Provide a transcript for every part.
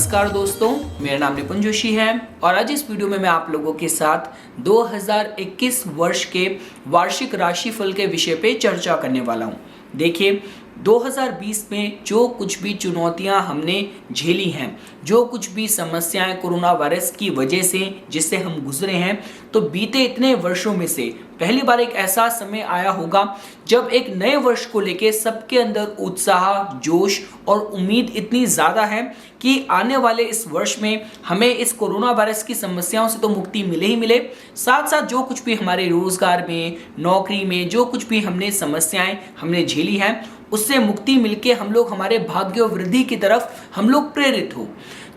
नमस्कार दोस्तों, मेरा नाम निपुन जोशी है और आज इस वीडियो में मैं आप लोगों के साथ 2021 वर्ष के वार्षिक राशिफल के विषय पे चर्चा करने वाला हूं। देखिए 2020 में जो कुछ भी चुनौतियां हमने झेली हैं, जो कुछ भी समस्याएं कोरोना वायरस की वजह से जिससे हम गुजरे हैं, तो बीते इतने वर्षों में से पहली बार एक ऐसा समय आया होगा जब एक नए वर्ष को लेके सबके अंदर उत्साह, जोश और उम्मीद इतनी ज़्यादा है कि आने वाले इस वर्ष में हमें इस कोरोना वायरस की समस्याओं से तो मुक्ति मिले ही मिले, साथ साथ जो कुछ भी हमारे रोजगार में, नौकरी में जो कुछ भी हमने समस्याएं हमने झेली हैं, उससे मुक्ति मिलके हम लोग हमारे भाग्य वृद्धि की तरफ हम लोग प्रेरित हो।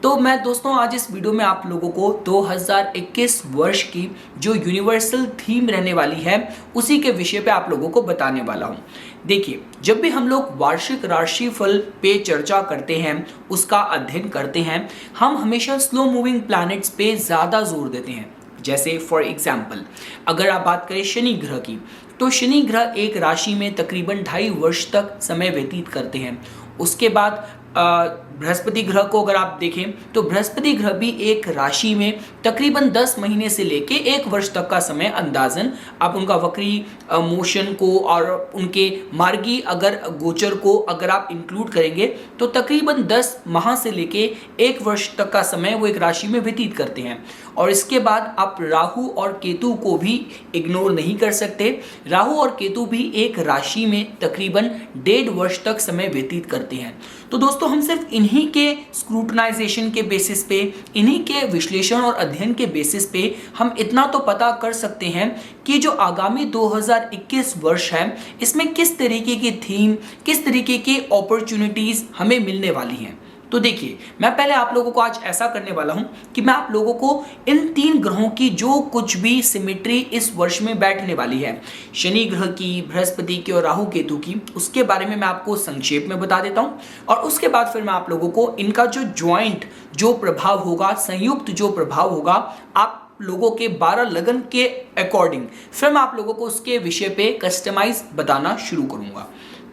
तो मैं दोस्तों आज इस वीडियो में आप लोगों को 2021 वर्ष की जो यूनिवर्सल थीम रहने वाली है उसी के विषय पे आप लोगों को बताने वाला हूँ। देखिए, जब भी हम लोग वार्षिक राशिफल पे चर्चा करते हैं, उसका अध्ययन करते हैं, हम हमेशा स्लो मूविंग प्लैनेट्स पे ज़्यादा जोर देते हैं। जैसे फॉर एग्जाम्पल अगर आप बात करें शनि ग्रह की, तो शनि ग्रह एक राशि में तकरीबन 2.5 वर्ष तक समय व्यतीत करते हैं। उसके बाद बृहस्पति ग्रह को अगर आप देखें तो बृहस्पति ग्रह भी एक राशि में तकरीबन 10 महीने से लेके 1 वर्ष तक का समय अंदाजन आप उनका वक्री मोशन को और उनके मार्गी अगर गोचर को अगर आप इंक्लूड करेंगे तो तकरीबन 10 माह से लेके 1 वर्ष तक का समय वो एक राशि में व्यतीत करते हैं। और इसके बाद आप राहु और केतु को भी इग्नोर नहीं कर सकते। राहु और केतु भी एक राशि में तकरीबन 1.5 वर्ष तक समय व्यतीत करते हैं। तो दोस्तों हम सिर्फ इन्हीं के स्क्रूटनाइजेशन के बेसिस पे, इन्हीं के विश्लेषण और अध्ययन के बेसिस पे हम इतना तो पता कर सकते हैं कि जो आगामी 2021 वर्ष है इसमें किस तरीके की थीम, किस तरीके की अपॉर्चुनिटीज हमें मिलने वाली हैं। तो देखिए, मैं पहले आप लोगों को आज ऐसा करने वाला हूं कि मैं आप लोगों को इन 3 ग्रहों की जो कुछ भी सिमेट्री इस वर्ष में बैठने वाली है, शनि ग्रह की, बृहस्पति की और राहु केतु की, उसके बारे में मैं आपको संक्षेप में बता देता हूं और उसके बाद फिर मैं आप लोगों को इनका जो ज्वाइंट जो प्रभाव होगा, संयुक्त जो प्रभाव होगा आप लोगों के 12 लगन के अकॉर्डिंग, फिर मैं आप लोगों को उसके विषय पे कस्टमाइज बताना शुरू करूंगा।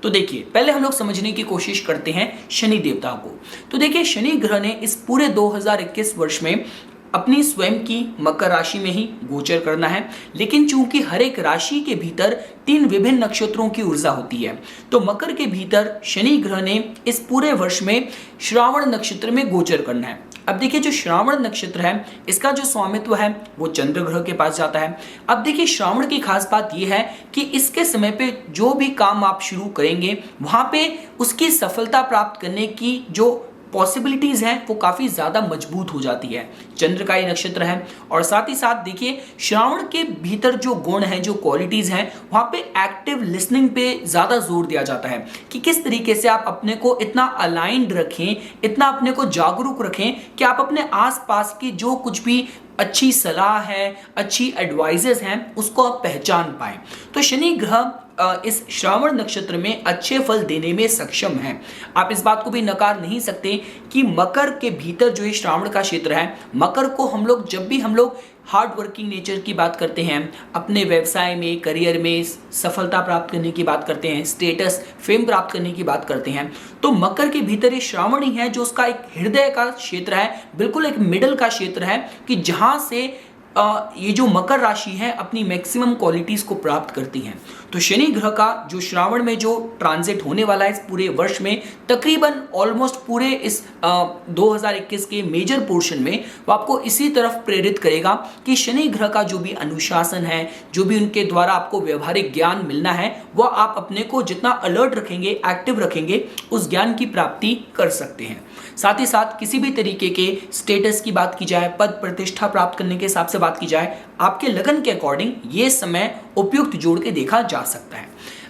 तो देखिए, पहले हम लोग समझने की कोशिश करते हैं शनि देवता को। तो देखिए, शनि ग्रह ने इस पूरे 2021 वर्ष में अपनी स्वयं की मकर राशि में ही गोचर करना है, लेकिन चूंकि हर एक राशि के भीतर 3 विभिन्न नक्षत्रों की ऊर्जा होती है, तो मकर के भीतर शनि ग्रह ने इस पूरे वर्ष में श्रावण नक्षत्र में गोचर करना है। अब देखिए, जो श्रावण नक्षत्र है इसका जो स्वामित्व है वो चंद्र ग्रह के पास जाता है। अब देखिए, श्रावण की खास बात यह है कि इसके समय पे जो भी काम आप शुरू करेंगे वहां पे उसकी सफलता प्राप्त करने की जो पॉसिबिलिटीज हैं वो काफी ज्यादा मजबूत हो जाती है। चंद्र का ये नक्षत्र है और साथ ही साथ देखिए, श्रावण के भीतर जो गुण हैं, जो क्वालिटीज हैं, वहां पे एक्टिव लिसनिंग पे ज्यादा जोर दिया जाता है कि किस तरीके से आप अपने को इतना अलाइंड रखें, इतना अपने को जागरूक रखें कि आप अपने आसपास की जो कुछ भी अच्छी सलाह है, अच्छी एडवाइजेस हैं, उसको आप पहचान पाएं। तो शनि ग्रह इस श्रावण नक्षत्र में अच्छे फल देने में सक्षम है। आप इस बात को भी नकार नहीं सकते कि मकर के भीतर जो ये श्रावण का क्षेत्र है, मकर को हम लोग जब भी हम लोग हार्ड वर्किंग नेचर की बात करते हैं, अपने व्यवसाय में, करियर में सफलता प्राप्त करने की बात करते हैं, स्टेटस, फेम प्राप्त करने की बात करते हैं, तो मकर के भीतर ये श्रावण ही है जो उसका एक हृदय का क्षेत्र है, बिल्कुल एक मिडल का क्षेत्र है कि जहां से ये जो मकर राशि है अपनी मैक्सिमम क्वालिटीज को प्राप्त करती हैं। तो शनि ग्रह का जो श्रावण में जो ट्रांजिट होने वाला है इस पूरे वर्ष में, तकरीबन ऑलमोस्ट पूरे इस 2021 के मेजर पोर्शन में वो आपको इसी तरफ प्रेरित करेगा कि शनि ग्रह का जो भी अनुशासन है, जो भी उनके द्वारा आपको व्यवहारिक ज्ञान मिलना है, वह आप अपने को जितना अलर्ट रखेंगे, एक्टिव रखेंगे, उस ज्ञान की प्राप्ति कर सकते हैं। साथ ही साथ किसी भी तरीके के स्टेटस की बात की जाए, पद प्रतिष्ठा प्राप्त करने के हिसाब से बात की जाए, आपके लगन के अकॉर्डिंग ये समय उपयुक्त जोड़ के देखा जा सकता है।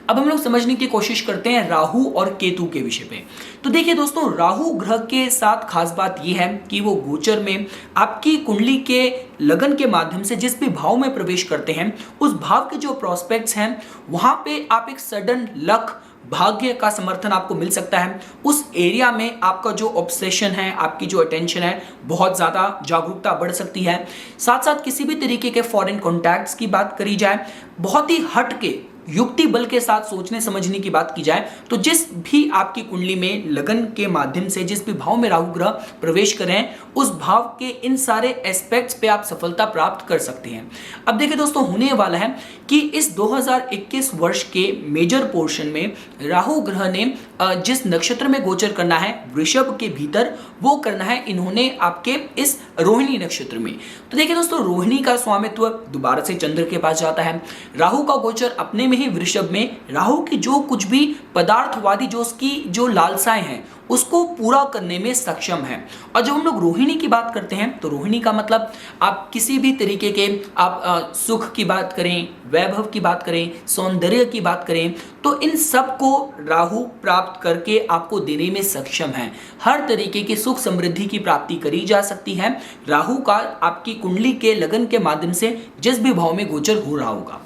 अब हम लोग समझने की कोशिश करते हैं राहु और केतु के विषय पे। तो देखिए दोस्तों, राहु ग्रह के साथ खास बात यह है कि वो गोचर में आपकी कुंडली के लगन के माध्यम से जिस भी भाव में प्रवेश करते हैं, उस भाव के जो प्रोस्पेक्ट्स हैं वहां पे आप एक सडन लक, भाग्य का समर्थन आपको मिल सकता है। उस एरिया में आपका जो ऑब्सेशन है, आपकी जो अटेंशन है, बहुत ज़्यादा जागरूकता बढ़ सकती है। साथ साथ किसी भी तरीके के फॉरेन कॉन्टैक्ट्स की बात करी जाए, बहुत ही हट के युक्ति बल के साथ सोचने समझने की बात की जाए तो जिस भी आपकी कुंडली में लगन के माध्यम से जिस भी भाव में राहु ग्रह प्रवेश करें उस भाव के इन सारे एस्पेक्ट्स पे आप सफलता प्राप्त कर सकते हैं। अब देखिए दोस्तों, होने वाला है कि इस 2021 वर्ष के मेजर पोर्शन में राहु ग्रह ने जिस नक्षत्र में गोचर करना है वृषभ के भीतर, वो करना है इन्होंने आपके इस रोहिणी नक्षत्र में। तो देखिए दोस्तों, रोहिणी का स्वामित्व दोबारा से चंद्र के पास जाता है। राहु का गोचर अपने में ही वृषभ में, राहु की जो कुछ भी पदार्थवादी जो उसकी जो लालसाएं हैं उसको पूरा करने में सक्षम है। और जब हम लोग रोहिणी की बात करते हैं तो रोहिणी का मतलब आप किसी भी तरीके के आप सुख की बात करें, वैभव की बात करें, सौंदर्य की बात करें, तो इन सब को राहु प्राप्त करके आपको देने में सक्षम है। हर तरीके की सुख समृद्धि की प्राप्ति करी जा सकती है राहु का आपकी कुंडली के लगन के माध्यम से जिस भी भाव में गोचर हो रहा होगा।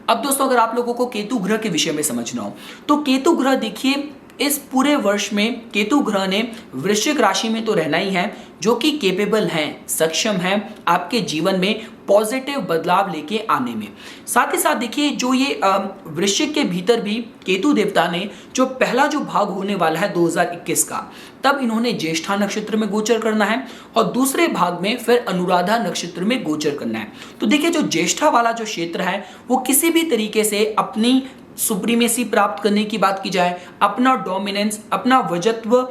अब दोस्तों, अगर आप लोगों को केतु ग्रह के विषय में समझना हो तो केतु ग्रह देखिए इस पूरे वर्ष में केतु ग्रह ने वृश्चिक राशि में तो रहना ही है, जो कि केपेबल हैं, सक्षम हैं आपके जीवन में पॉजिटिव बदलाव लेके आने में। साथ ही साथ देखिए जो ये वृश्चिक के भीतर भी केतु देवता ने जो पहला जो भाग होने वाला है 2021 का, तब इन्होंने ज्येष्ठा नक्षत्र में गोचर करना है और दूसरे भाग में फिर अनुराधा नक्षत्र में गोचर करना है। तो देखिए जो ज्येष्ठा वाला जो क्षेत्र है वो किसी भी तरीके से अपनी सुप्रीमेसी प्राप्त करने की बात की जाए, अपना डोमिनेंस, अपना वजत्व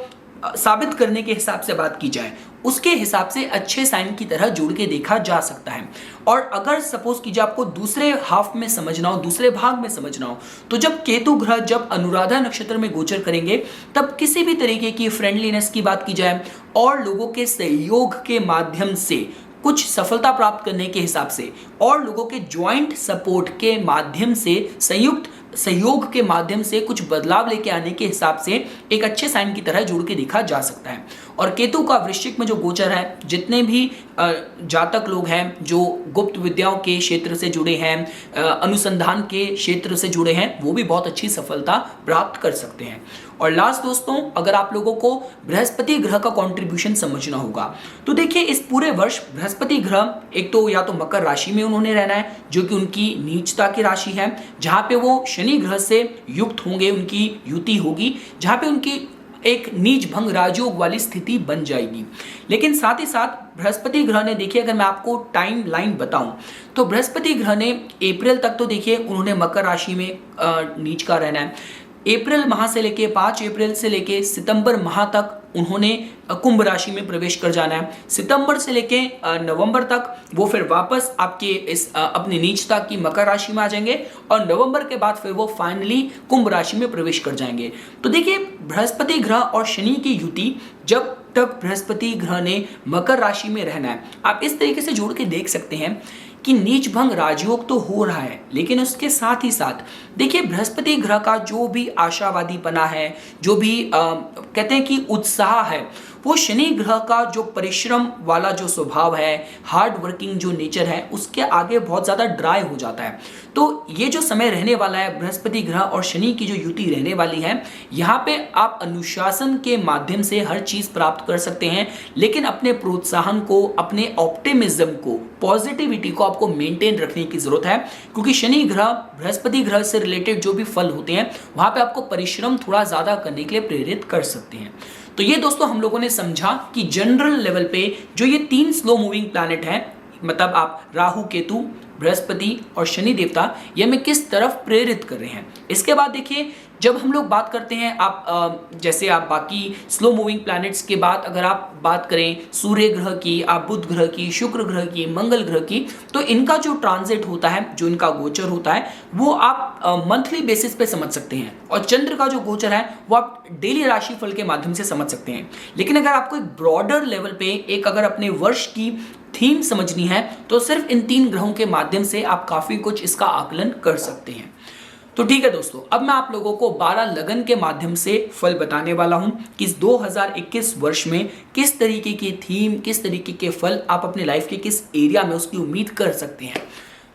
साबित करने के हिसाब से बात की जाए, उसके हिसाब से अच्छे साइन की तरह जोड़ के देखा जा सकता है। और अगर सपोज कीजिए आपको दूसरे हाफ में समझना हो, दूसरे भाग में समझना हो, तो जब केतु ग्रह जब अनुराधा नक्षत्र में गोचर करेंगे तब किसी भी तरीके की फ्रेंडलीनेस की बात की जाए और लोगों के सहयोग के माध्यम से कुछ सफलता प्राप्त करने के हिसाब से और लोगों के ज्वाइंट सपोर्ट के माध्यम से, संयुक्त सहयोग के माध्यम से कुछ बदलाव लेके आने के हिसाब से एक अच्छे साइन की तरह जोड़ के देखा जा सकता है। और केतु का वृश्चिक में जो गोचर है, जितने भी जातक लोग हैं जो गुप्त विद्याओं के क्षेत्र से जुड़े हैं, अनुसंधान के क्षेत्र से जुड़े हैं, वो भी बहुत अच्छी सफलता प्राप्त कर सकते हैं। और लास्ट दोस्तों, अगर आप लोगों को बृहस्पति ग्रह का कंट्रीब्यूशन समझना होगा तो देखिए इस पूरे वर्ष बृहस्पति ग्रह एक तो या तो मकर राशि में उन्होंने रहना है जो कि उनकी नीचता की राशि है, जहां पे वो शनि ग्रह से युक्त होंगे, उनकी युति होगी, जहां पे उनकी एक नीच भंग राजयोग वाली स्थिति बन जाएगी। लेकिन साथ ही साथ बृहस्पति ग्रह ने देखिए, अगर मैं आपको टाइम लाइन बताऊं तो बृहस्पति ग्रह ने अप्रैल तक तो देखिए उन्होंने मकर राशि में नीच का रहना है। अप्रैल माह से लेके 5 अप्रैल से लेके सितंबर माह तक उन्होंने कुंभ राशि में प्रवेश कर जाना है। सितंबर से लेके नवंबर तक वो फिर वापस आपके इस अपनी नीचता की मकर राशि में आ जाएंगे और नवंबर के बाद फिर वो फाइनली कुंभ राशि में प्रवेश कर जाएंगे। तो देखिए बृहस्पति ग्रह और शनि की युति, जब तक बृहस्पति ग्रह ने मकर राशि में रहना है, आप इस तरीके से जोड़ के देख सकते हैं कि नीच भंग राजयोग तो हो रहा है, लेकिन उसके साथ ही साथ देखिए बृहस्पति ग्रह का जो भी आशावादीपना है, जो भी कहते हैं कि उत्साह है, वो शनि ग्रह का जो परिश्रम वाला जो स्वभाव है, हार्ड वर्किंग जो नेचर है, उसके आगे बहुत ज़्यादा ड्राई हो जाता है। तो ये जो समय रहने वाला है बृहस्पति ग्रह और शनि की जो युति रहने वाली है, यहाँ पे आप अनुशासन के माध्यम से हर चीज़ प्राप्त कर सकते हैं, लेकिन अपने प्रोत्साहन को, अपने ऑप्टिमिज्म को, पॉजिटिविटी को आपको मेंटेन रखने की जरूरत है, क्योंकि शनि ग्रह बृहस्पति ग्रह से रिलेटेड जो भी फल होते हैं वहाँ पे आपको परिश्रम थोड़ा ज़्यादा करने के लिए प्रेरित कर सकते हैं। तो ये दोस्तों हम लोगों ने समझा कि जनरल लेवल पे जो ये 3 स्लो मूविंग प्लैनेट हैं, मतलब आप राहु, केतु, बृहस्पति और शनि देवता, ये हमें किस तरफ प्रेरित कर रहे हैं। इसके बाद देखिए जब हम लोग बात करते हैं, आप जैसे आप बाकी स्लो मूविंग प्लैनेट्स के बाद अगर आप बात करें सूर्य ग्रह की, आप बुध ग्रह की, शुक्र ग्रह की, मंगल ग्रह की, तो इनका जो ट्रांजिट होता है, जो इनका गोचर होता है, वो आप मंथली बेसिस पे समझ सकते हैं। और चंद्र का जो गोचर है वो आप डेली राशि फल के माध्यम से समझ सकते हैं। लेकिन अगर आपको एक ब्रॉडर लेवल पे एक अगर अपने वर्ष की थीम समझनी है तो सिर्फ इन 3 ग्रहों के माध्यम से आप काफी कुछ इसका आकलन कर सकते हैं। तो ठीक है दोस्तों, अब मैं आप लोगों को 12 लगन के माध्यम से फल बताने वाला हूं कि इस 2021 वर्ष में किस तरीके की थीम, किस तरीके के फल आप अपने लाइफ के किस एरिया में उसकी उम्मीद कर सकते हैं।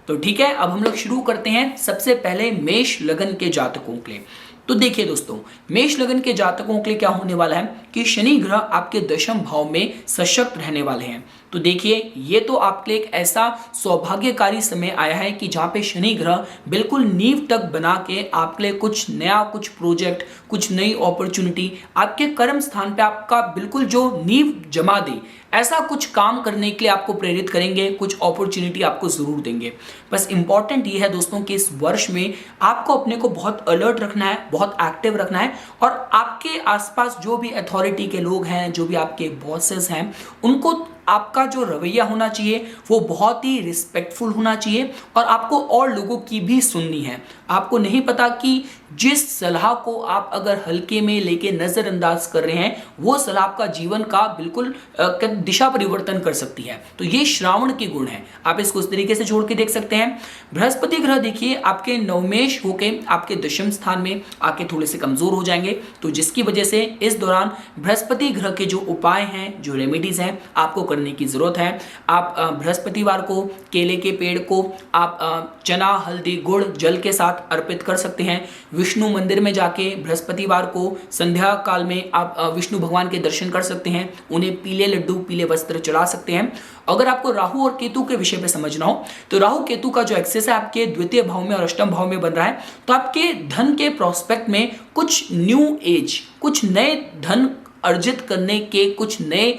तो ठीक है, अब हम लोग शुरू करते हैं सबसे पहले मेष लगन के जातकों के लिए। तो देखिए दोस्तों, मेष लगन के जातकों के लिए क्या होने वाला है कि शनि ग्रह आपके दशम भाव में सशक्त रहने वाले हैं। तो देखिए, ये तो आपके लिए एक ऐसा सौभाग्यकारी समय आया है कि जहां पे शनि ग्रह बिल्कुल नींव तक बना के आपके लिए कुछ नया, कुछ प्रोजेक्ट, कुछ नई अपॉर्चुनिटी आपके कर्म स्थान पे आपका बिल्कुल जो नींव जमा दे, ऐसा कुछ काम करने के लिए आपको प्रेरित करेंगे, कुछ अपॉर्चुनिटी आपको जरूर देंगे। बस इंपॉर्टेंट ये है दोस्तों कि इस वर्ष में आपको अपने को बहुत अलर्ट रखना है, बहुत एक्टिव रखना है, और आपके आसपास जो भी अथॉरिटी के लोग हैं, जो भी आपके बॉसेस हैं, उनको आपका जो रवैया होना चाहिए वो बहुत ही रिस्पेक्टफुल होना चाहिए, और आपको और लोगों की भी सुननी है। आपको नहीं पता कि जिस सलाह को आप अगर हल्के में लेके नजरअंदाज कर रहे हैं, वो सलाह आपका जीवन का बिल्कुल दिशा परिवर्तन कर सकती है। तो ये श्रावण के गुण है, आप इसको इस तरीके से जोड़ के देख सकते हैं। बृहस्पति ग्रह देखिए आपके नवमेश होके आपके दशम स्थान में आके थोड़े से कमजोर हो जाएंगे, तो जिसकी वजह से इस दौरान बृहस्पति ग्रह के जो उपाय हैं, जो रेमेडीज हैं, आपको करने की जरूरत है। आप बृहस्पतिवार को केले के पेड़ को आप चना, हल्दी, गुड़, जल के साथ अर्पित कर सकते हैं। विष्णु मंदिर में जाके बृहस्पतिवार को संध्या काल में आप विष्णु भगवान के दर्शन कर सकते हैं, उन्हें पीले लड्डू, पीले वस्त्र चढ़ा सकते हैं। अगर आपको राहु और केतु के विषय पे समझना हो, तो राहु केतु का जो एक्सेस है आपके द्वितीय भाव में और अष्टम भाव में बन रहा है, तो आपके धन के प्रोस्पेक्ट में कुछ न्यू एज, कुछ नए धन अर्जित करने के कुछ नए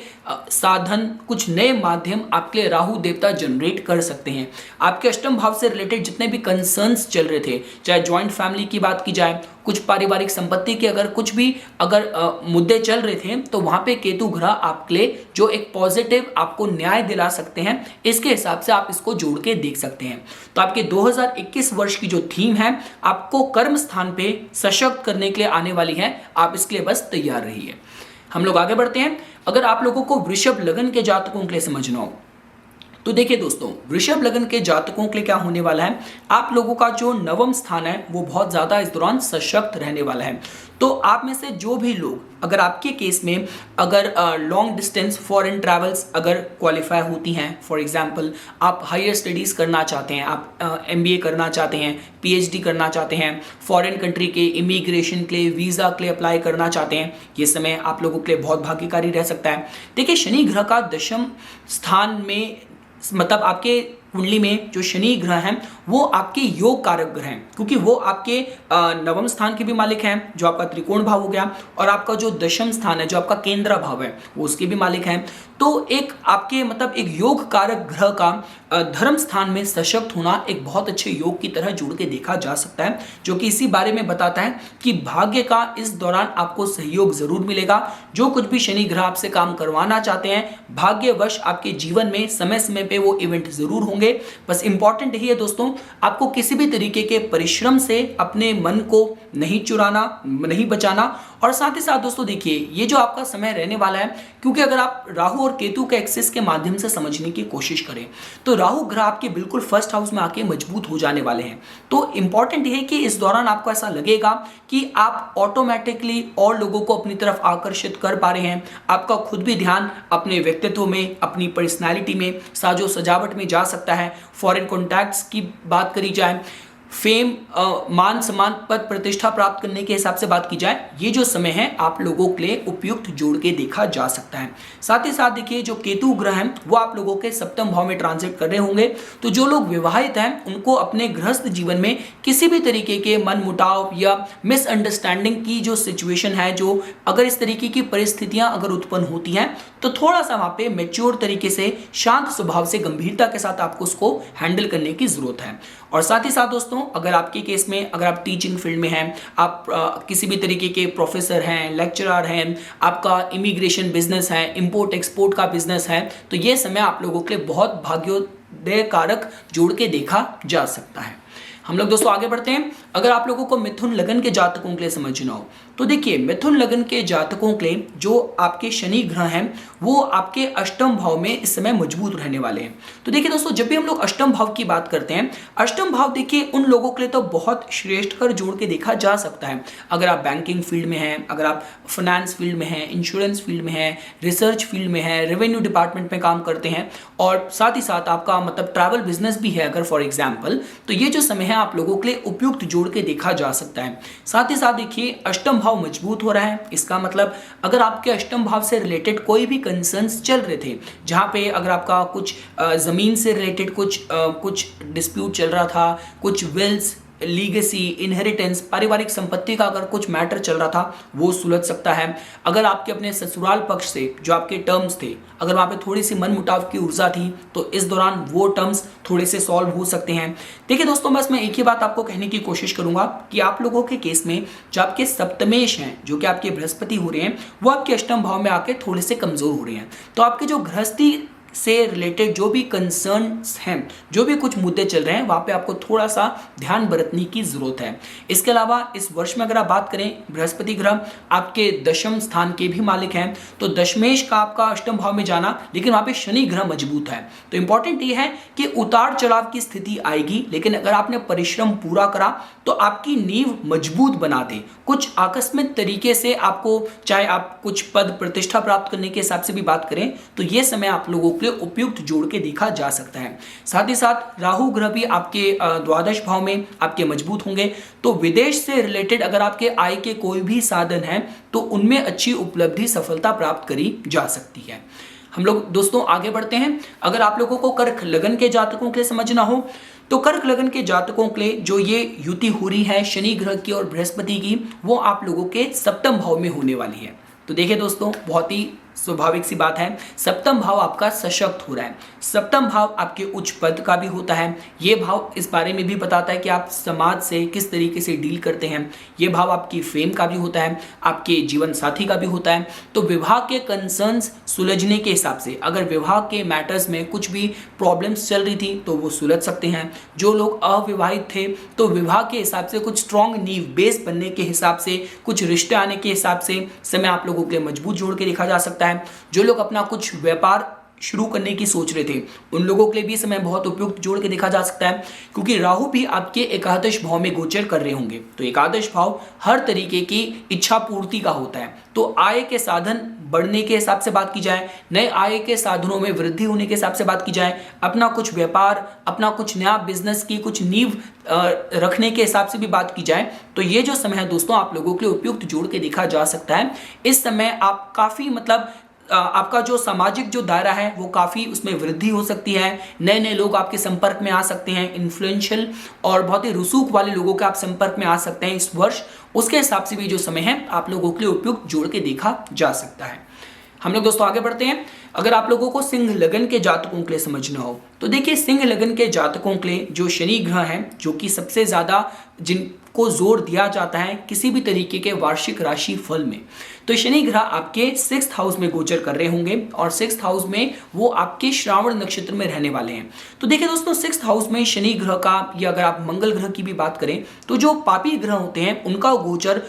साधन, कुछ नए माध्यम आपके लिए राहु देवता जनरेट कर सकते हैं। आपके अष्टम भाव से रिलेटेड जितने भी कंसर्न्स चल रहे थे, चाहे जॉइंट फैमिली की बात की जाए, कुछ पारिवारिक संपत्ति के अगर कुछ भी मुद्दे चल रहे थे, तो वहां पे केतु ग्रह आपके लिए जो एक पॉजिटिव आपको न्याय दिला सकते हैं, इसके हिसाब से आप इसको जोड़ के देख सकते हैं। तो आपके 2021 वर्ष की जो थीम है, आपको कर्म स्थान पे सशक्त करने के लिए आने वाली है, आप इसके लिए बस तैयार रहिए। हम लोग आगे बढ़ते हैं। अगर आप लोगों को वृषभ लगन के जातकों के लिए समझना हो, तो देखिए दोस्तों, वृषभ लगन के जातकों के लिए क्या होने वाला है, आप लोगों का जो नवम स्थान है वो बहुत ज्यादा इस दौरान सशक्त रहने वाला है। तो आप में से जो भी लोग, अगर आपके केस में अगर लॉन्ग डिस्टेंस फॉरेन ट्रैवल्स अगर क्वालिफाई होती हैं, फॉर एग्जांपल आप हायर स्टडीज करना चाहते हैं, आप MBA करना चाहते हैं, PhD करना चाहते हैं, फॉरेन कंट्री के इमिग्रेशन के लिए, वीजा के लिए अप्लाई करना चाहते हैं, ये समय आप लोगों के लिए बहुत भाग्यकारी रह सकता है। देखिए, शनि ग्रह का दशम स्थान में, मतलब आपके कुंडली में जो शनि ग्रह हैं वो आपके योग कारक ग्रह हैं, क्योंकि वो आपके नवम स्थान के भी मालिक हैं, जो आपका त्रिकोण भाव हो गया, और आपका जो दशम स्थान है, जो आपका केंद्र भाव है, वो उसके भी मालिक हैं। तो एक आपके मतलब एक योग कारक ग्रह का धर्म स्थान में सशक्त होना एक बहुत अच्छे योग की तरह जुड़ के देखा जा सकता है, जो कि इसी बारे में बताता है कि भाग्य का इस दौरान आपको सहयोग जरूर मिलेगा। जो कुछ भी शनि ग्रह आपसे काम करवाना चाहते हैं, भाग्यवश आपके जीवन में समय समय पे वो इवेंट जरूर होंगे। बस इंपॉर्टेंट यही है दोस्तों, आपको किसी भी तरीके के परिश्रम से अपने मन को नहीं चुराना, नहीं बचाना। और साथ ही साथ दोस्तों देखिए, ये जो आपका समय रहने वाला है, क्योंकि अगर आप राहु और केतु के एक्सेस के माध्यम से समझने की कोशिश करें, तो राहु ग्रह आपके बिल्कुल फर्स्ट हाउस में आके मजबूत हो जाने वाले हैं। तो इंपॉर्टेंट ये है कि इस दौरान आपको ऐसा लगेगा कि आप ऑटोमेटिकली और लोगों को अपनी तरफ आकर्षित कर पा रहे हैं। आपका खुद भी ध्यान अपने व्यक्तित्व में, अपनी पर्सनैलिटी में, साजो सजावट में जा सकता है। फॉरेन कॉन्टैक्ट्स की बात करी जाए, फेम, मान सम्मान, पद प्रतिष्ठा प्राप्त करने के हिसाब से बात की जाए, ये जो समय है आप लोगों के लिए उपयुक्त जोड़ के देखा जा सकता है। साथ ही साथ देखिए, जो केतु ग्रह हैं वो आप लोगों के सप्तम भाव में ट्रांजिट कर रहे होंगे, तो जो लोग विवाहित हैं उनको अपने गृहस्थ जीवन में किसी भी तरीके के मन मुटाव या मिसअंडरस्टैंडिंग की जो सिचुएशन है, जो अगर इस तरीके की परिस्थितियां अगर उत्पन्न होती हैं, तो थोड़ा सा वहां पे मैच्योर तरीके से, शांत स्वभाव से, गंभीरता के साथ आपको उसको हैंडल करने की जरूरत है। और साथ ही साथ दोस्तों, अगर आपके केस में अगर आप टीचिंग फील्ड में हैं, आप किसी भी तरीके के प्रोफेसर हैं, लेक्चरर हैं, आपका इमिग्रेशन बिजनेस है, इंपोर्ट एक्सपोर्ट का बिजनेस है, तो ये समय आप लोगों के लिए बहुत भाग्योदय कारक जोड़ के देखा जा सकता है। हम लोग दोस्तों आगे बढ़ते हैं। अगर आप लोगों को मिथुन लगन के जातकों के लिए समझना हो, तो देखिए, मिथुन लगन के जातकों के लिए जो आपके शनि ग्रह हैं वो आपके अष्टम भाव में इस समय मजबूत रहने वाले हैं। तो देखिए दोस्तों, जब भी हम लोग अष्टम भाव की बात करते हैं, अष्टम भाव देखिए उन लोगों के लिए तो बहुत श्रेष्ठ कर जोड़ के देखा जा सकता है। अगर आप बैंकिंग फील्ड में हैं, अगर आप फाइनेंस फील्ड में हैं, इंश्योरेंस फील्ड में हैं, रिसर्च फील्ड में हैं, रेवेन्यू डिपार्टमेंट में काम करते हैं, और साथ ही साथ आपका मतलब ट्रैवल बिजनेस भी है अगर फॉर एग्जाम्पल, तो ये जो समय है आप लोगों के लिए उपयुक्त जोड़ के देखा जा सकता है। साथ ही साथ देखिए अष्टम भाव मजबूत हो रहा है। इसका मतलब अगर आपके अष्टम भाव से रिलेटेड कोई भी कंसर्न्स चल रहे थे, जहां पे अगर आपका कुछ जमीन से रिलेटेड कुछ डिस्प्यूट चल रहा था, कुछ विल्स, लीगेसी, इनहेरिटेंस, पारिवारिक संपत्ति का अगर कुछ मैटर चल रहा था वो सुलझ सकता है। अगर आपके अपने ससुराल पक्ष से जो आपके टर्म्स थे, अगर वहाँ पे थोड़ी सी मनमुटाव की ऊर्जा थी तो इस दौरान वो टर्म्स थोड़े से सॉल्व हो सकते हैं। देखिए दोस्तों, बस मैं एक ही बात आपको कहने की कोशिश करूंगा कि आप लोगों के केस में जो आपके सप्तमेश हैं, जो कि आपके बृहस्पति हो रहे हैं, वो आपके अष्टम भाव में आके थोड़े से कमजोर हो रहे हैं। तो आपके जो गृहस्थी से रिलेटेड जो भी कंसर्न्स हैं, जो भी कुछ मुद्दे चल रहे हैं, वहां पे आपको थोड़ा सा ध्यान बरतने की जरूरत है। इसके अलावा इस वर्ष में अगर आप बात करें, बृहस्पति ग्रह आपके दशम स्थान के भी मालिक हैं, तो दशमेश का आपका अष्टम भाव में जाना, लेकिन वहां पे शनि ग्रह मजबूत है। तो इंपॉर्टेंट ये है कि उतार चढ़ाव की स्थिति आएगी, लेकिन अगर आपने परिश्रम पूरा करा तो आपकी नींव मजबूत बना दे। कुछ आकस्मिक तरीके से आपको, चाहे आप कुछ पद प्रतिष्ठा प्राप्त करने के हिसाब से भी बात करें, तो यह समय आप लोगों के उपयुक्त जोड़ के देखा जा सकता है। साथ ही साथ राहु ग्रह भी आपके द्वादश भाव में आपके मजबूत होंगे, तो विदेश से रिलेटेड अगर आपके आय के कोई भी साधन है तो उनमें अच्छी उपलब्धि, सफलता प्राप्त करी जा सकती है। हम लोग दोस्तों आगे बढ़ते हैं। अगर आप लोगों को कर्क लगन के जातकों के लिए समझना हो तो कर्क लगन के जातकों के लिए जो ये युति हो रही है शनि ग्रह की और बृहस्पति की, वो आप लोगों के सप्तम भाव में होने वाली है। तो देखिए दोस्तों, बहुत ही स्वाभाविक सी बात है, सप्तम भाव आपका सशक्त हो रहा है। सप्तम भाव आपके उच्च पद का भी होता है। ये भाव इस बारे में भी बताता है कि आप समाज से किस तरीके से डील करते हैं। ये भाव आपकी फेम का भी होता है, आपके जीवन साथी का भी होता है। तो विवाह के कंसर्न्स सुलझने के हिसाब से, अगर विवाह के मैटर्स में कुछ भी प्रॉब्लम्स चल रही थी तो वो सुलझ सकते हैं। जो लोग अविवाहित थे तो विवाह के हिसाब से कुछ स्ट्रॉन्ग नींव बेस बनने के हिसाब से, कुछ रिश्ते आने के हिसाब से समय आप लोगों के लिए मजबूत जोड़ के देखा जा सकता है। जो लोग अपना कुछ व्यापार शुरू करने की सोच रहे थे, उन लोगों के लिए भी समय बहुत उपयुक्त जोड़ के देखा जा सकता है, क्योंकि राहु भी आपके एकादश भाव में गोचर कर रहे होंगे। तो एकादश भाव हर तरीके की इच्छा पूर्ति का होता है। तो आय के साधन बढ़ने के हिसाब से बात की जाए, नए आय के साधनों में वृद्धि होने के हिसाब से बात की जाए, अपना कुछ व्यापार, अपना कुछ नया बिजनेस की कुछ नींव रखने के हिसाब से भी बात की जाए, तो ये जो समय है दोस्तों आप लोगों के लिए उपयुक्त जोड़ के देखा जा सकता है। इस समय आप काफी आपका जो सामाजिक जो दायरा है वो काफ़ी उसमें वृद्धि हो सकती है। नए नए लोग आपके संपर्क में आ सकते हैं, इन्फ्लुएंशियल और बहुत ही रसूख वाले लोगों के आप संपर्क में आ सकते हैं इस वर्ष। उसके हिसाब से भी जो समय है आप लोगों के लिए उपयुक्त जोड़ के देखा जा सकता है। हम लोग दोस्तों आगे बढ़ते हैं। अगर आप लोगों को सिंह लगन के जातकों के लिए समझना हो तो देखिए, सिंह लगन के जातकों के लिए जो शनि ग्रह है, जो कि सबसे ज्यादा जिनको जोर दिया जाता है किसी भी तरीके के वार्षिक राशि फल में, तो शनि ग्रह आपके 6th हाउस में गोचर कर रहे होंगे और 6th हाउस में वो आपके श्रावण नक्षत्र में रहने वाले हैं। तो देखिए दोस्तों, 6th हाउस में शनि ग्रह का, या अगर आप मंगल ग्रह की भी बात करें तो जो पापी ग्रह होते हैं उनका गोचर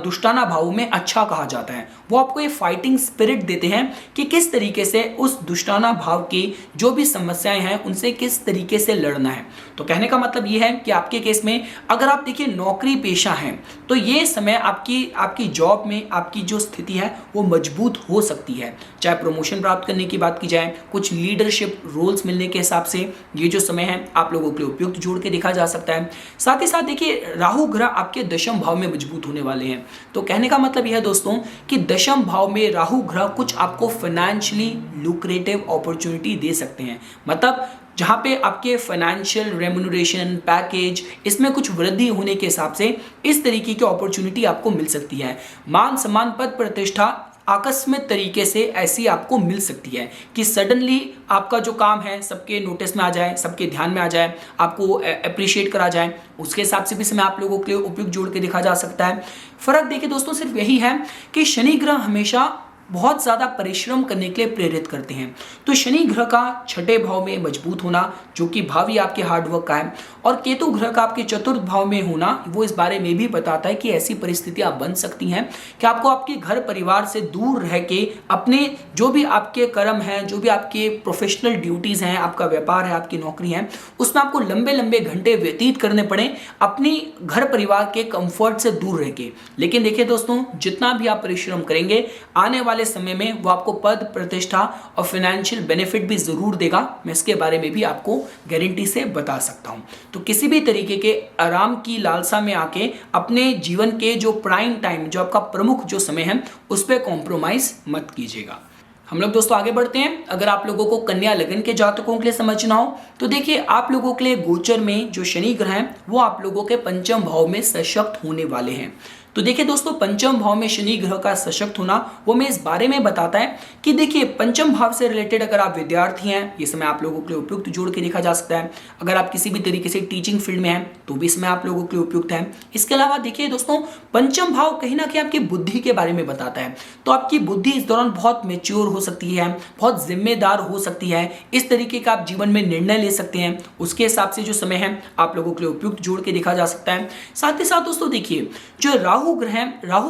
दुष्टाना भाव में अच्छा कहा जाता है। वो आपको ये फाइटिंग स्पिरिट देते हैं कि किस तरीके से उस दुष्टाना भाव की जो भी समस्याएं हैं उनसे किस तरीके से लड़ना है। तो कहने का मतलब ये है कि आपके केस में अगर आप देखिए नौकरी पेशा है तो ये समय आपकी जॉब में आपकी जो स्थिति है वो मजबूत हो सकती है। चाहे प्रमोशन प्राप्त करने की बात की जाए, कुछ लीडरशिप रोल्स मिलने के हिसाब से ये जो समय है आप लोगों के लिए उपयुक्त जोड़ के देखा जा सकता है। साथ ही साथ देखिए, राहु ग्रह आपके दशम भाव में मजबूत होने वाले हैं। तो कहने का मतलब यह है दोस्तों कि दशम भाव में राहु ग्रह कुछ आपको फाइनेंशियली लुक्रेटिव अपॉर्चुनिटी दे सकते हैं। मतलब जहां पे आपके फाइनेंशियल रेम्यूनरेशन पैकेज, इसमें कुछ वृद्धि होने के हिसाब से इस तरीके की अपॉर्चुनिटी आपको मिल सकती है। मान सम्मान, पद प्रतिष्ठा आकस्मिक तरीके से ऐसी आपको मिल सकती है कि सडनली आपका जो काम है सबके नोटिस में आ जाए, सबके ध्यान में आ जाए, आपको अप्रिशिएट करा जाए। उसके हिसाब से भी समय आप लोगों के लिए उपयुक्त जोड़ के देखा जा सकता है। फर्क देखिए दोस्तों सिर्फ यही है कि शनि ग्रह हमेशा बहुत ज़्यादा परिश्रम करने के लिए प्रेरित करते हैं। तो शनि ग्रह का 6ठे भाव में मजबूत होना, जो कि भावी आपके हार्डवर्क का है, और केतु ग्रह का आपके 4th भाव में होना, वो इस बारे में भी बताता है कि ऐसी परिस्थितियां बन सकती हैं कि आपको आपके घर परिवार से दूर रह के अपने जो भी आपके कर्म हैं, जो भी आपके प्रोफेशनल ड्यूटीज़ हैं, आपका व्यापार है, आपकी नौकरी है, उसमें आपको लंबे लंबे घंटे व्यतीत करने पड़े अपनी घर परिवार के कंफर्ट से दूर रह के। लेकिन देखिए दोस्तों, जितना भी आप परिश्रम करेंगे आने वाले वाले समय में वो आपको पद प्रतिष्ठा और फाइनेंशियल बेनिफिट भी जरूर देगा। मैं इसके बारे में भी आपको गारंटी से बता सकता हूं। तो किसी भी तरीके के आराम की लालसा में आके अपने जीवन के जो प्राइम टाइम, जो आपका प्रमुख जो समय है, उस पर कॉम्प्रोमाइज मत कीजिएगा। हम लोग दोस्तों आगे बढ़ते हैं। अगर आप लोगों को कन्या लगन के जातकों के लिए समझना हो तो देखिए, आप लोगों के लिए गोचर में जो शनि ग्रह हैं वो आप लोगों के पंचम भाव में सशक्त होने वाले हैं। तो देखिए दोस्तों, पंचम भाव में शनि ग्रह का सशक्त होना वो मैं इस बारे में बताता है कि देखिए, पंचम भाव से रिलेटेड अगर आप विद्यार्थी हैं, ये समय आप लोगों के लिए उपयुक्त जोड़ के देखा जा सकता है। अगर आप किसी भी तरीके से टीचिंग फील्ड में हैं तो भी इसमें आप लोगों के लिए उपयुक्त है। इसके अलावा देखिए दोस्तों, पंचम भाव कहीं ना कहीं आपकी बुद्धि के बारे में बताता है। तो आपकी बुद्धि इस दौरान बहुत मेच्योर हो सकती है, बहुत जिम्मेदार हो सकती है, इस तरीके का आप जीवन में निर्णय ले सकते हैं। उसके हिसाब से जो समय है आप लोगों के लिए उपयुक्त जोड़ के देखा जा सकता है। साथ ही साथ दोस्तों देखिए, जो राहु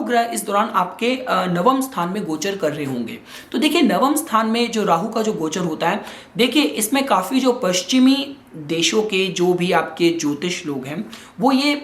ग्रह इस दौरान आपके नवम स्थान में गोचर कर रहे होंगे। तो देखिए, नवम स्थान में जो राहु का जो गोचर होता है, देखिए इसमें काफी जो पश्चिमी देशों के जो भी आपके ज्योतिष लोग हैं वो ये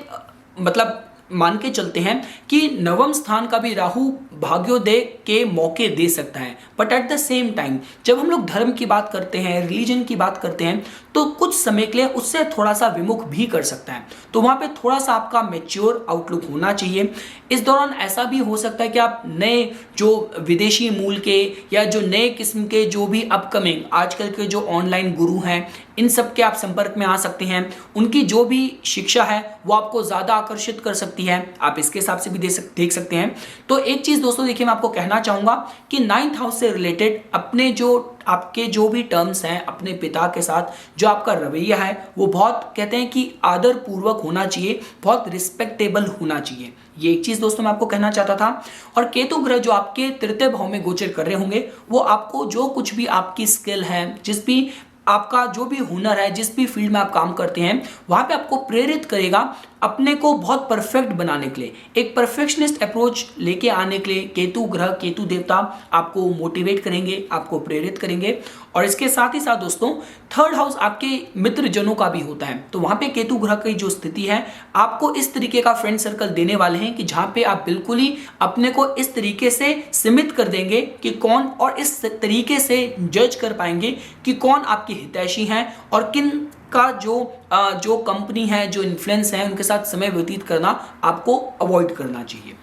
मतलब मान के चलते हैं कि नवम स्थान का भी राहु भाग्योदय के मौके दे सकता है। But at the same time जब हम लोग धर्म की बात करते हैं, रिलीजन की बात करते हैं, तो कुछ समय के लिए उससे थोड़ा सा विमुख भी कर सकता है। तो वहां पे थोड़ा सा आपका मैच्योर आउटलुक होना चाहिए। इस दौरान ऐसा भी हो सकता है कि आप नए जो विदेशी मूल के या जो नए किस्म के जो भी अपकमिंग आजकल के जो ऑनलाइन गुरु हैं, इन सब के आप संपर्क में आ सकते हैं। उनकी जो भी शिक्षा है वो आपको ज्यादा आकर्षित कर सकती है। आप इसके हिसाब से भी देख सकते हैं। तो एक चीज दोस्तों देखिए, मैं आपको कहना चाहूंगा कि 9th हाउस से रिलेटेड अपने जो आपके जो भी टर्म्स हैं अपने पिता के साथ, जो आपका रवैया है वो बहुत कहते हैं कि आदर पूर्वक होना चाहिए, बहुत रिस्पेक्टेबल होना चाहिए। ये एक चीज दोस्तों मैं आपको कहना चाहता था। और केतु ग्रह जो आपके तृतीय भाव में गोचर कर रहे होंगे वो आपको जो कुछ भी आपकी स्किल है, जिस भी आपका जो भी हुनर है, जिस भी फील्ड में आप काम करते हैं, वहां पे आपको प्रेरित करेगा अपने को बहुत परफेक्ट बनाने के लिए, एक परफेक्शनिस्ट अप्रोच लेके आने के लिए केतु ग्रह, केतु देवता आपको मोटिवेट करेंगे, आपको प्रेरित करेंगे। और इसके साथ ही साथ दोस्तों, 3rd हाउस आपके मित्र जनों का भी होता है। तो वहां पे केतु ग्रह की जो स्थिति है आपको इस तरीके का फ्रेंड सर्कल देने वाले हैं कि जहां पे आप बिल्कुल ही अपने को इस तरीके से सीमित कर देंगे कि कौन, और इस तरीके से जज कर पाएंगे कि कौन आपके हितैषी हैं और किन का जो कंपनी है, जो इन्फ्लुएंस है, उनके साथ समय व्यतीत करना आपको अवॉइड करना चाहिए।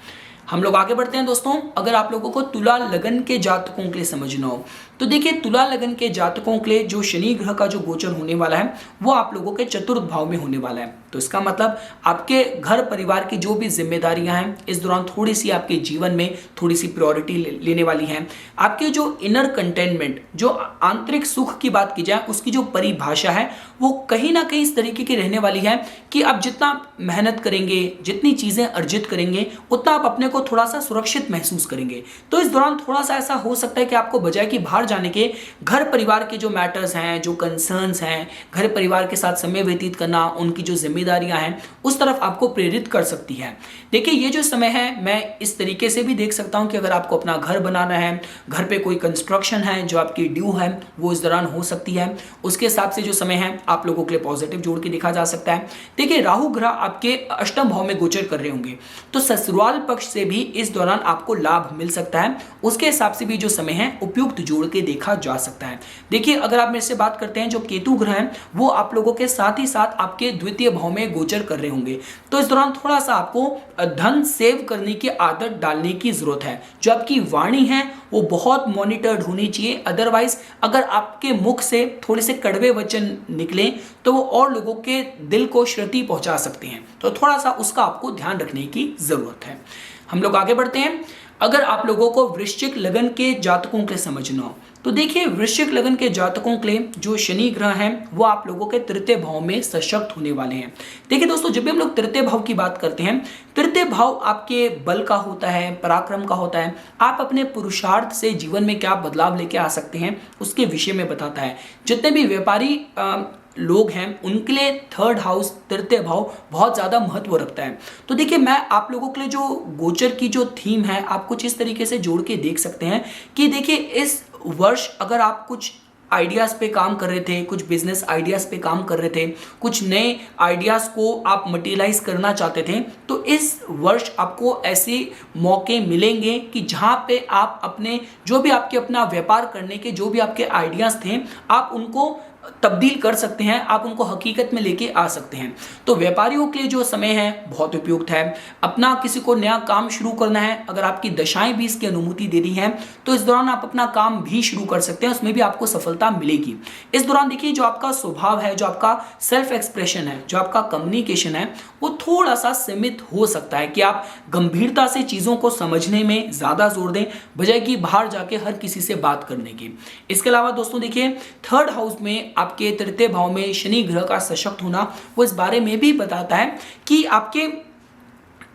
हम लोग आगे बढ़ते हैं दोस्तों। अगर आप लोगों को तुला लगन के जातकों के लिए समझना हो तो देखिए, तुला लगन के जातकों के लिए जो शनि ग्रह का जो गोचर होने वाला है वो आप लोगों के चतुर्थ भाव में होने वाला है। तो इसका मतलब आपके घर परिवार की जो भी जिम्मेदारियां हैं इस दौरान थोड़ी सी आपके जीवन में थोड़ी सी प्रायोरिटी लेने वाली हैं। आपके जो इनर कंटेनमेंट, जो आंतरिक सुख की बात की जाए, उसकी जो परिभाषा है वो कहीं ना कहीं इस तरीके की रहने वाली है कि आप जितना मेहनत करेंगे, जितनी चीजें अर्जित करेंगे, उतना आप अपने को थोड़ा सा सुरक्षित महसूस करेंगे। तो इस दौरान थोड़ा सा ऐसा हो सकता है कि आपको बजाय कि बाहर जाने के घर परिवार के जो मैटर्स हैं, जो कंसर्न्स हैं, घर परिवार के साथ समय व्यतीत करना, उनकी जो जिम्मेदारियां हैं, उस तरफ आपको प्रेरित कर सकती है। देखिए, ये जो समय है मैं इस तरीके से भी देख सकता हूं कि अगर आपको अपना घर बनाना है, घर पे कोई कंस्ट्रक्शन है जो आपकी ड्यू है, वो इस दौरान हो सकती है। उसके हिसाब से जो समय है आप लोगों के लिए पॉजिटिव जोड़ के देखा जा सकता है। देखिए, राहु ग्रह आपके अष्टम भाव में गोचर कर रहे होंगे, तो ससुराल पक्ष से भी इस दौरान आपको लाभ मिल सकता है। उसके हिसाब से भी जो समय है उपयुक्त जोड़ के देखा जा सकता है। देखिए, अगर आप मेरे से बात करते हैं, जो केतु ग्रह हैं वो आप लोगों के साथ ही साथ आपके द्वितीय भाव में गोचर कर रहे होंगे। तो इस दौरान थोड़ा सा आपको धन सेव करने की आदत डालने की जरूरत है। जो आपकी वाणी है वो बहुत मॉनिटर्ड होनी चाहिए। अदरवाइज अगर आपके मुख से थोड़े से कड़वे वचन निकले तो वो और लोगों के दिल को क्षति पहुंचा सकते हैं। तो थोड़ा सा उसका आपको ध्यान रखने की जरूरत है। हम लोग आगे बढ़ते हैं। अगर आप लोगों को वृश्चिक लगन के जातकों के लिए समझना हो तो देखिए, वृश्चिक लगन के जातकों के लिए जो शनि ग्रह हैं वो आप लोगों के तृतीय भाव में सशक्त होने वाले हैं। देखिए दोस्तों, जब भी हम लोग तृतीय भाव की बात करते हैं, तृतीय भाव आपके बल का होता है, पराक्रम का होता है। आप अपने पुरुषार्थ से जीवन में क्या बदलाव लेके आ सकते हैं उसके विषय में बताता है। जितने भी व्यापारी लोग हैं उनके लिए 3rd हाउस, तृतीय भाव बहुत ज़्यादा महत्व रखता है। तो देखिए, मैं आप लोगों के लिए जो गोचर की जो थीम है आप कुछ इस तरीके से जोड़ के देख सकते हैं कि देखिए, इस वर्ष अगर आप कुछ आइडियाज़ पे काम कर रहे थे, कुछ बिजनेस आइडियाज़ पे काम कर रहे थे, कुछ नए आइडियाज़ को आप मटेरियलाइज करना चाहते थे, तो इस वर्ष आपको ऐसे मौके मिलेंगे कि जहां पे आप अपने जो भी आपके अपना व्यापार करने के जो भी आपके आइडियाज़ थे, आप उनको तब्दील कर सकते हैं, आप उनको हकीकत में लेके आ सकते हैं। तो व्यापारियों के लिए जो समय है बहुत उपयुक्त है। अपना किसी को नया काम शुरू करना है, अगर आपकी दशाएं भी इसकी अनुमति दे रही हैं, तो इस दौरान आप अपना काम भी शुरू कर सकते हैं, उसमें भी आपको सफलता मिलेगी। इस दौरान देखिए जो आपका स्वभाव है, जो आपका सेल्फ एक्सप्रेशन है, जो आपका कम्युनिकेशन है, वो थोड़ा सा सीमित हो सकता है कि आप गंभीरता से चीज़ों को समझने में ज़्यादा जोर दें बजाय कि बाहर जाके हर किसी से बात करने की। इसके अलावा दोस्तों देखिए थर्ड हाउस में आपके तृतीय भाव में शनि ग्रह का सशक्त होना वो इस बारे में भी बताता है कि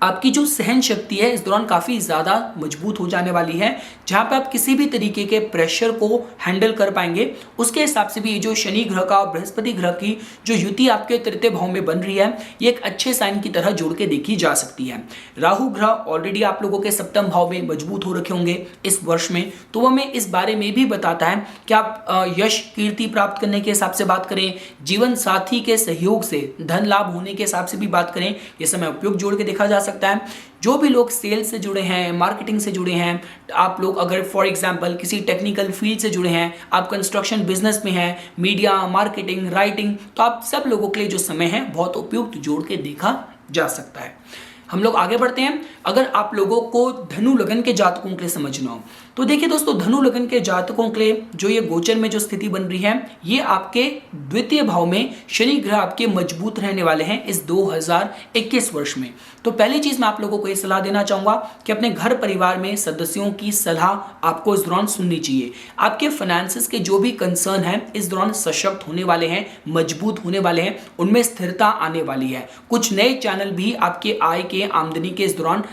आपकी जो सहन शक्ति है इस दौरान काफ़ी ज़्यादा मजबूत हो जाने वाली है, जहाँ पे आप किसी भी तरीके के प्रेशर को हैंडल कर पाएंगे। उसके हिसाब से भी ये जो शनि ग्रह का और बृहस्पति ग्रह की जो युति आपके तृतीय भाव में बन रही है, ये एक अच्छे साइन की तरह जोड़ के देखी जा सकती है। राहु ग्रह ऑलरेडी आप लोगों के सप्तम भाव में मजबूत हो रखे होंगे इस वर्ष में, तो वो हमें इस बारे में भी बताता है कि आप यश कीर्ति प्राप्त करने के हिसाब से बात करें, जीवन साथी के सहयोग से धन लाभ होने के हिसाब से भी बात करें, ये समय उपयुक्त जोड़ के देखा जा सकता है। जो भी लोग सेल्स से जुड़े हैं, मार्केटिंग से जुड़े हैं, आप लोग अगर फॉर एग्जांपल किसी टेक्निकल फील्ड से जुड़े हैं, आप कंस्ट्रक्शन बिजनेस में हैं, मीडिया, मार्केटिंग, राइटिंग, तो आप सब लोगों के लिए जो समय है बहुत उपयुक्त जोड़ के देखा जा सकता है। हम लोग आगे बढ़ते हैं। अगर आप लोगों को धनु लगन के जातकों के लिए समझना हो तो देखिए दोस्तों, धनु लगन के जातकों के लिए जो ये गोचर में जो स्थिति बन रही है, ये आपके द्वितीय भाव में शनि ग्रह आपके मजबूत रहने वाले हैं इस 2021 वर्ष में। तो पहली चीज मैं आप लोगों को ये सलाह देना चाहूंगा कि अपने घर परिवार में सदस्यों की सलाह आपको इस दौरान सुननी चाहिए। आपके फाइनेंसेस के जो भी कंसर्न है इस दौरान सशक्त होने वाले हैं, मजबूत होने वाले हैं, उनमें स्थिरता आने वाली है। कुछ नए चैनल भी आपके आय के आमदनी के इस दौरान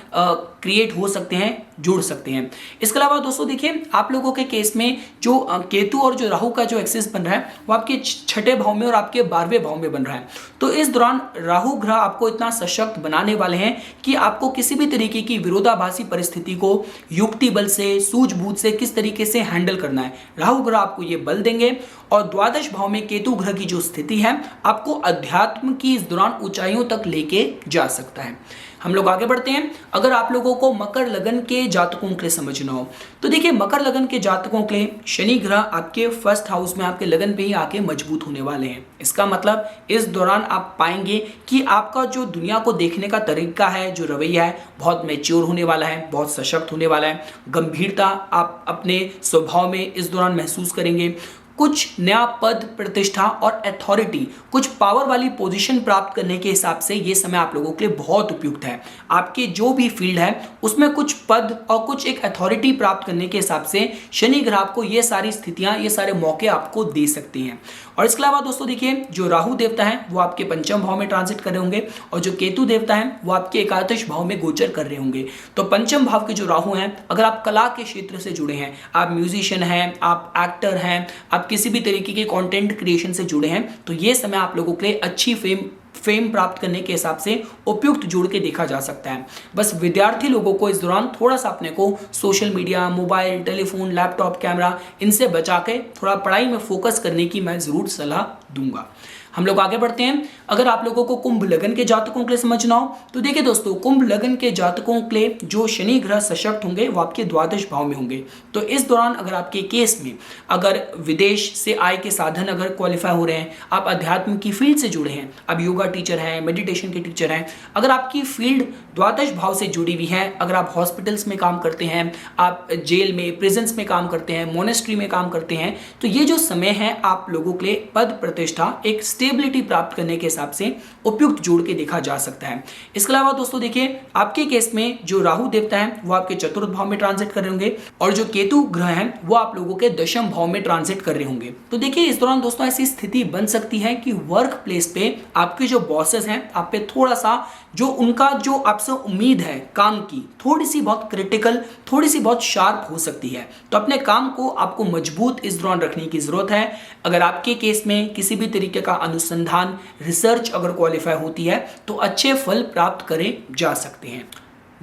क्रिएट हो सकते हैं, जुड़ सकते हैं। इसके अलावा दोस्तों देखिए आप लोगों के केस में जो केतु और जो राहु का जो एक्सिस बन रहा है वो आपके छठे भाव में और आपके 12वें भाव में बन रहा है। तो इस दौरान राहु ग्रह आपको इतना सशक्त बनाने वाले हैं कि आपको किसी भी तरीके की विरोधाभासी परिस्थिति को युक्ति बल से, सूझबूझ से किस तरीके से हैंडल करना है, राहु ग्रह आपको ये बल देंगे। और द्वादश भाव में केतु ग्रह की जो स्थिति है आपको अध्यात्म की इस दौरान ऊंचाइयों तक लेके जा सकता है। हम लोग आगे बढ़ते हैं। अगर आप लोगों को मकर लगन के जातकों के लिए समझना हो तो देखिए मकर लगन के जातकों के लिए शनि ग्रह आपके फर्स्ट हाउस में आपके लगन पे ही आके मजबूत होने वाले हैं। इसका मतलब इस दौरान आप पाएंगे कि आपका जो दुनिया को देखने का तरीका है, जो रवैया है, बहुत मैच्योर होने वाला है, बहुत सशक्त होने वाला है। गंभीरता आप अपने स्वभाव में इस दौरान महसूस करेंगे। कुछ नया पद, प्रतिष्ठा और अथॉरिटी, कुछ पावर वाली पोजीशन प्राप्त करने के हिसाब से ये समय आप लोगों के लिए बहुत उपयुक्त है। आपके जो भी फील्ड है उसमें कुछ पद और कुछ एक अथॉरिटी प्राप्त करने के हिसाब से शनि ग्रह आपको ये सारी स्थितियां, ये सारे मौके आपको दे सकती हैं। और इसके अलावा दोस्तों देखिए जो राहु देवता है वो आपके पंचम भाव में ट्रांजिट कर रहे होंगे और जो केतु देवता है वो आपके एकादश भाव में गोचर कर रहे होंगे। तो पंचम भाव के जो राहु हैं, अगर आप कला के क्षेत्र से जुड़े हैं, आप म्यूजिशियन हैं, आप एक्टर हैं, आप किसी भी तरीके के कंटेंट क्रिएशन से जुड़े हैं, तो ये समय आप लोगों के लिए अच्छी फेम प्राप्त करने के हिसाब से उपयुक्त जोड़ के देखा जा सकता है। बस विद्यार्थी लोगों को इस दौरान थोड़ा सा अपने को social media, mobile, telephone, laptop, camera इनसे बचा के थोड़ा पढ़ाई में फोकस करने की मैं जरूर सलाह दूंगा। हम लोग आगे बढ़ते हैं। अगर आप लोगों को कुंभ लगन के जातकों के लिए समझना हो तो देखिए दोस्तों, कुंभ लगन के जातकों के लिए जो शनि ग्रह सशक्त होंगे वो आपके द्वादश भाव में होंगे। तो इस दौरान अगर आपके केस में अगर विदेश से आय के साधन अगर क्वालिफाई हो रहे हैं, आप अध्यात्म की फील्ड से जुड़े हैं, आप योगा टीचर हैं, मेडिटेशन के टीचर हैं, अगर आपकी फील्ड द्वादश भाव से जुड़ी हुई है, अगर आप हॉस्पिटल्स में काम करते हैं, आप जेल में, प्रिजन्स में काम करते हैं, मोनेस्ट्री में काम करते हैं, तो ये जो समय है आप लोगों के लिए पद, प्रतिष्ठा, एक स्टेबिलिटी प्राप्त करने के हिसाब से उपयुक्त जोड़ के देखा जा सकता है। इसके अलावा दोस्तों देखिए आपके केस में जो राहु देवता है वो आपके चतुर्थ भाव में ट्रांजिट कर रहे होंगे और जो केतु ग्रह है वो आप लोगों के दशम भाव में ट्रांजिट कर रहे होंगे। तो देखिए इस दौरान दोस्तों ऐसी स्थिति बन सकती है कि वर्क प्लेस पे आपके जो बॉसेस हैं आप पे थोड़ा सा जो उनका जो आपसे उम्मीद है काम की, थोड़ी सी बहुत क्रिटिकल, थोड़ी सी बहुत शार्प हो सकती है। तो अपने काम को आपको मजबूत इस दौरान रखने की जरूरत है। अगर आपके केस में किसी भी तरीके का अनुसंधान, रिसर्च अगर क्वालिफाई होती है तो अच्छे फल प्राप्त करे जा सकते हैं।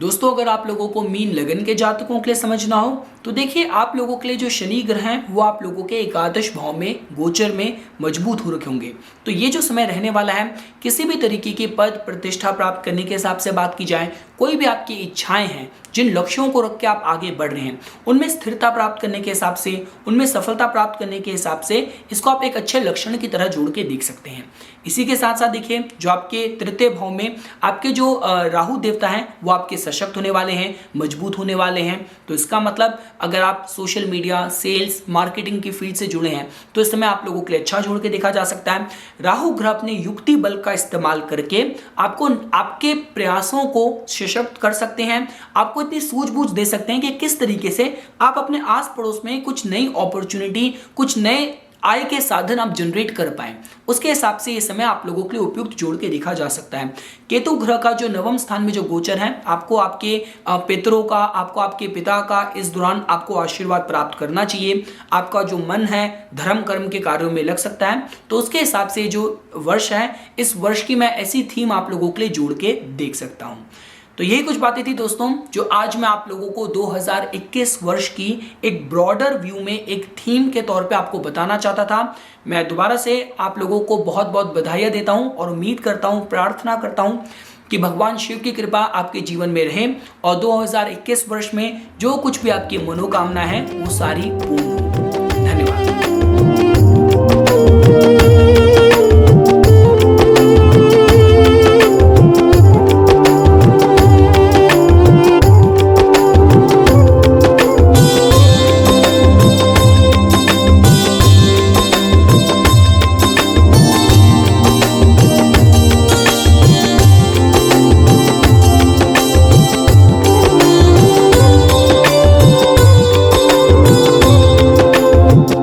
दोस्तों अगर आप लोगों को मीन लगन के जातकों के लिए समझना हो तो देखिए आप लोगों के लिए जो शनि ग्रह हैं वो आप लोगों के एकादश भाव में गोचर में मजबूत हो रखे होंगे। तो ये जो समय रहने वाला है किसी भी तरीके की पद प्रतिष्ठा प्राप्त करने के हिसाब से बात की जाए, कोई भी आपकी इच्छाएं हैं जिन लक्ष्यों को रख के आप आगे बढ़ रहे हैं उनमें स्थिरता प्राप्त करने के हिसाब से, उनमें सफलता प्राप्त करने के हिसाब से इसको आप एक अच्छे लक्षण की तरह जोड़ के देख सकते हैं। इसी के साथ साथ देखिए जो आपके तृतीय भाव में आपके जो राहु देवता हैं वो आपके सशक्त होने वाले हैं, मजबूत होने वाले हैं। तो इसका मतलब अगर आप सोशल मीडिया, सेल्स, मार्केटिंग की फील्ड से जुड़े हैं तो इस समय आप लोगों के लिए अच्छा जोड़ के देखा जा सकता है। राहु ग्रह अपने युक्ति बल का इस्तेमाल करके आपको आपके प्रयासों को सशक्त कर सकते हैं, आपको इतनी सूझबूझ दे सकते हैं कि किस तरीके से आप अपने आस पड़ोस में कुछ नई अपॉर्चुनिटी, कुछ नए आय के साधन आप जनरेट कर पाएं। उसके हिसाब से ये समय आप लोगों के लिए उपयुक्त जोड़ के देखा जा सकता है। केतु ग्रह का जो नवम स्थान में जो गोचर है आपको आपके पितरों का, आपको आपके पिता का इस दौरान आपको आशीर्वाद प्राप्त करना चाहिए। आपका जो मन है धर्म कर्म के कार्यों में लग सकता है। तो उसके हिसाब से जो वर्ष है इस वर्ष की मैं ऐसी थीम आप लोगों के लिए जोड़ के देख सकता हूँ। तो यही कुछ बातें थी दोस्तों जो आज मैं आप लोगों को 2021 वर्ष की एक ब्रॉडर व्यू में एक थीम के तौर पे आपको बताना चाहता था। मैं दोबारा से आप लोगों को बहुत बहुत बधाइयाँ देता हूं और उम्मीद करता हूं, प्रार्थना करता हूं कि भगवान शिव की कृपा आपके जीवन में रहे और 2021 वर्ष में जो कुछ भी आपकी मनोकामना है वो सारी पूर्ण हो।